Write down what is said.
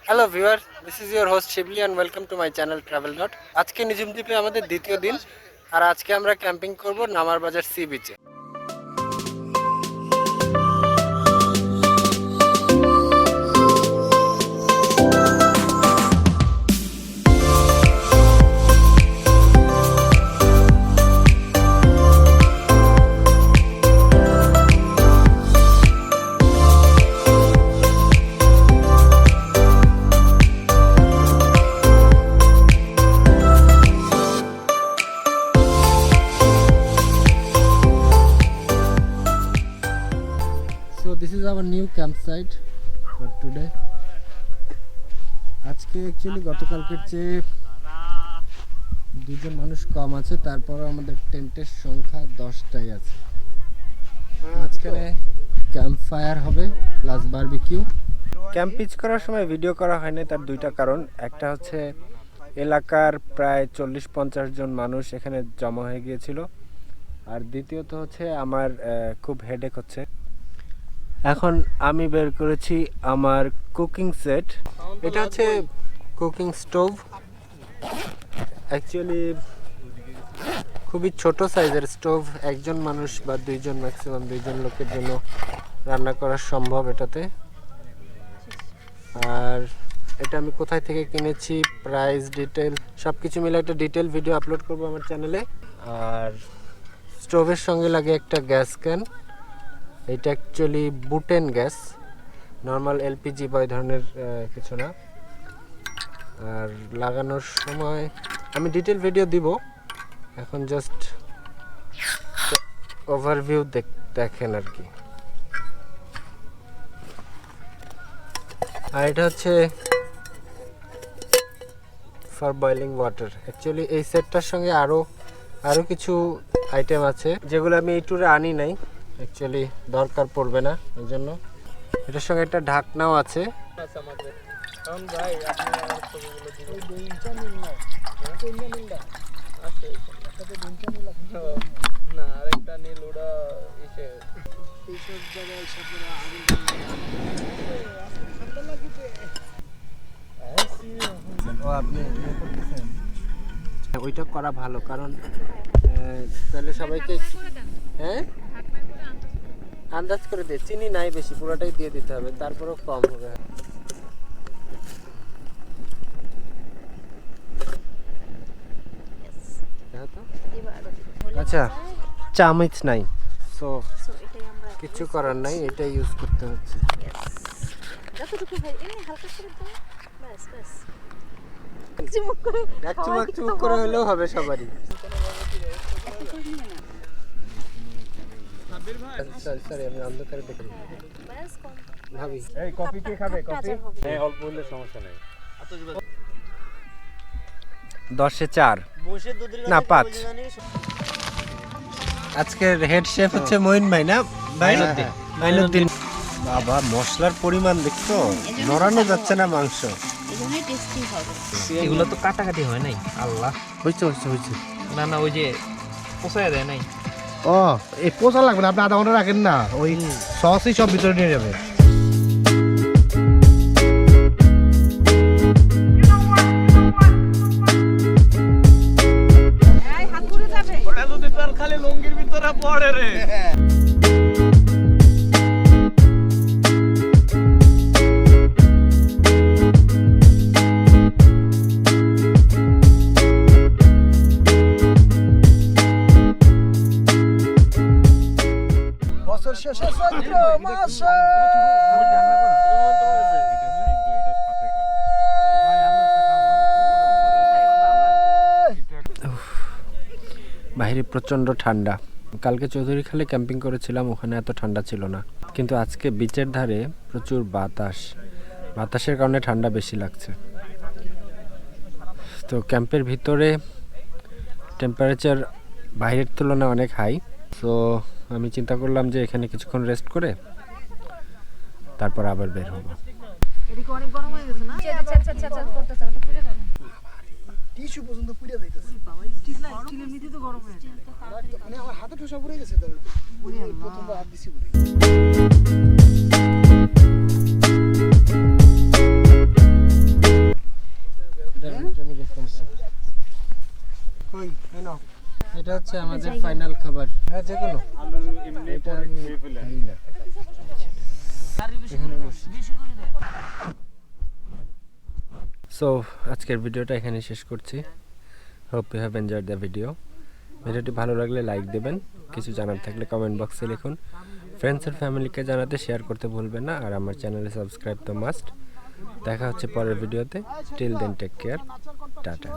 Hello viewer, this is your host Shibli and welcome to my channel travel not. আজকে নিঝুম দ্বীপে আমাদের দ্বিতীয় দিন, আর আজকে আমরা ক্যাম্পিং করব নামার বাজার সি বিচে। So this is our new campsite for today. আজকে অ্যাকচুয়ালি গতকালকের চেয়ে দুজন মানুষ কম আছে, তারপরে আমাদের টেন্টের সংখ্যা 10টাই আছে। মাঝখানে ক্যাম্প ফায়ার হবে প্লাস বারবিকিউ। ক্যাম্প পিচ করার সময় ভিডিও করা হয়নি, তার দুইটা কারণ। একটা হচ্ছে এলাকার প্রায় 40-50 জন মানুষ এখানে জমা হয়ে গিয়েছিল, আর দ্বিতীয়ত হচ্ছে আমার খুব হেডেক হচ্ছে। এখন আমি বের করেছি আমার কুকিং সেট। এটা হচ্ছে কুকিং স্টোভ। অ্যাকচুয়ালি খুবই ছোট সাইজের স্টোভ, একজন মানুষ বা দুইজন, ম্যাক্সিমাম দুইজন লোকের জন্য রান্না করা সম্ভব এটাতে। আর এটা আমি কোথায় থেকে কিনেছি, প্রাইস, ডিটেল সব কিছু মিলে একটা ডিটেল ভিডিও আপলোড করব আমার চ্যানেলে। আর স্টোভের সঙ্গে লাগে একটা গ্যাস ক্যান। এটা actually butane gas, normal LPG বা এই ধরনের কিছু না। আর লাগানোর সময় আমি ডিটেল ভিডিও দিব, এখন জাস্ট ওভারভিউ দেখেন আর কি। আর এটা হচ্ছে ফর বয়লিং ওয়াটার। অ্যাকচুয়ালি এই সেটটার সঙ্গে আরও কিছু আইটেম আছে যেগুলো আমি এই ট্যুরে আনি নাই, অ্যাকচুয়ালি দরকার পড়বে না, এই জন্য। এটার সঙ্গে একটা ঢাকনাও আছে। ওইটা করা ভালো, কারণ তাহলে সবাইকে আন্দাজ করে দিয়ে, চিনি নাই বেশি, পুরোটাই দিয়ে দিতে হবে, তারপরেও কম হবে। আচ্ছা, চামচ নাই, সো কিছু করার নাই, এটা ইউজ করতে হচ্ছে। এক চুমুক করে হলেও হবে সবারই। সরি, আমি অন্ধকারে দেখি ভাবি। এই কফি কে খাবে? কফি অল্প হলে সমস্যা নেই। 10-4 না 5। আজকের হেড শেফ হচ্ছে মঈন ভাই, না মাইনুদ্দিন। বাবা, মশলার পরিমাণ দেখছো, নড়ানো যাচ্ছে না মাংস। এগুলো তো কাটাকাটি হয় নাই। আল্লাহ, হয়েছে। না ওই যে পোষায় দেয় নাই। ও, এই পোষা লাগবে না, আপনি আধা ঘন্টা রাখেন না, ওই সসই সব ভিতরে নিয়ে যাবে। খালি লুঙ্গির ভিতরে পড়ে রে। বাইরে প্রচণ্ড ঠান্ডা। কালকে চৌধুরীখালে ক্যাম্পিং করেছিলাম, ওখানে এত ঠান্ডা ছিল না, কিন্তু আজকে বিচের ধারে প্রচুর বাতাসের কারণে ঠান্ডা বেশি লাগছে। তো ক্যাম্পের ভিতরে টেম্পারেচার বাইরের তুলনায় অনেক হাই। সো আমি চিন্তা করলাম যে এখানে কিছুক্ষণ রেস্ট করে তারপর আবার বের হবো। টিস্যু পর্যন্ত পুড়ে যাইতেছে। বাবা, স্টিলের নিচে তো গরম হয়ে যায়, মানে আমার হাতে ঠোসা পুড়ে গেছে। তাহলে প্রথমবার হাত দিছি বলে। এটা হচ্ছে আমাদের ফাইনাল খাবার। হ্যাঁ যে কোনো এটা আমি খাই না। সো আজকের ভিডিওটা এখানে শেষ করছি। Hope you have enjoyed the video. ভিডিওটি ভালো লাগলে লাইক দেবেন, কিছু জানার থাকলে কমেন্ট বক্সে লিখুন, ফ্রেন্ডস আর ফ্যামিলিকে জানাতে শেয়ার করতে ভুলবেন না, আর আমার চ্যানেলে সাবস্ক্রাইব তো মাস্ট। দেখা হচ্ছে পরের ভিডিওতে। Till then take care, tata.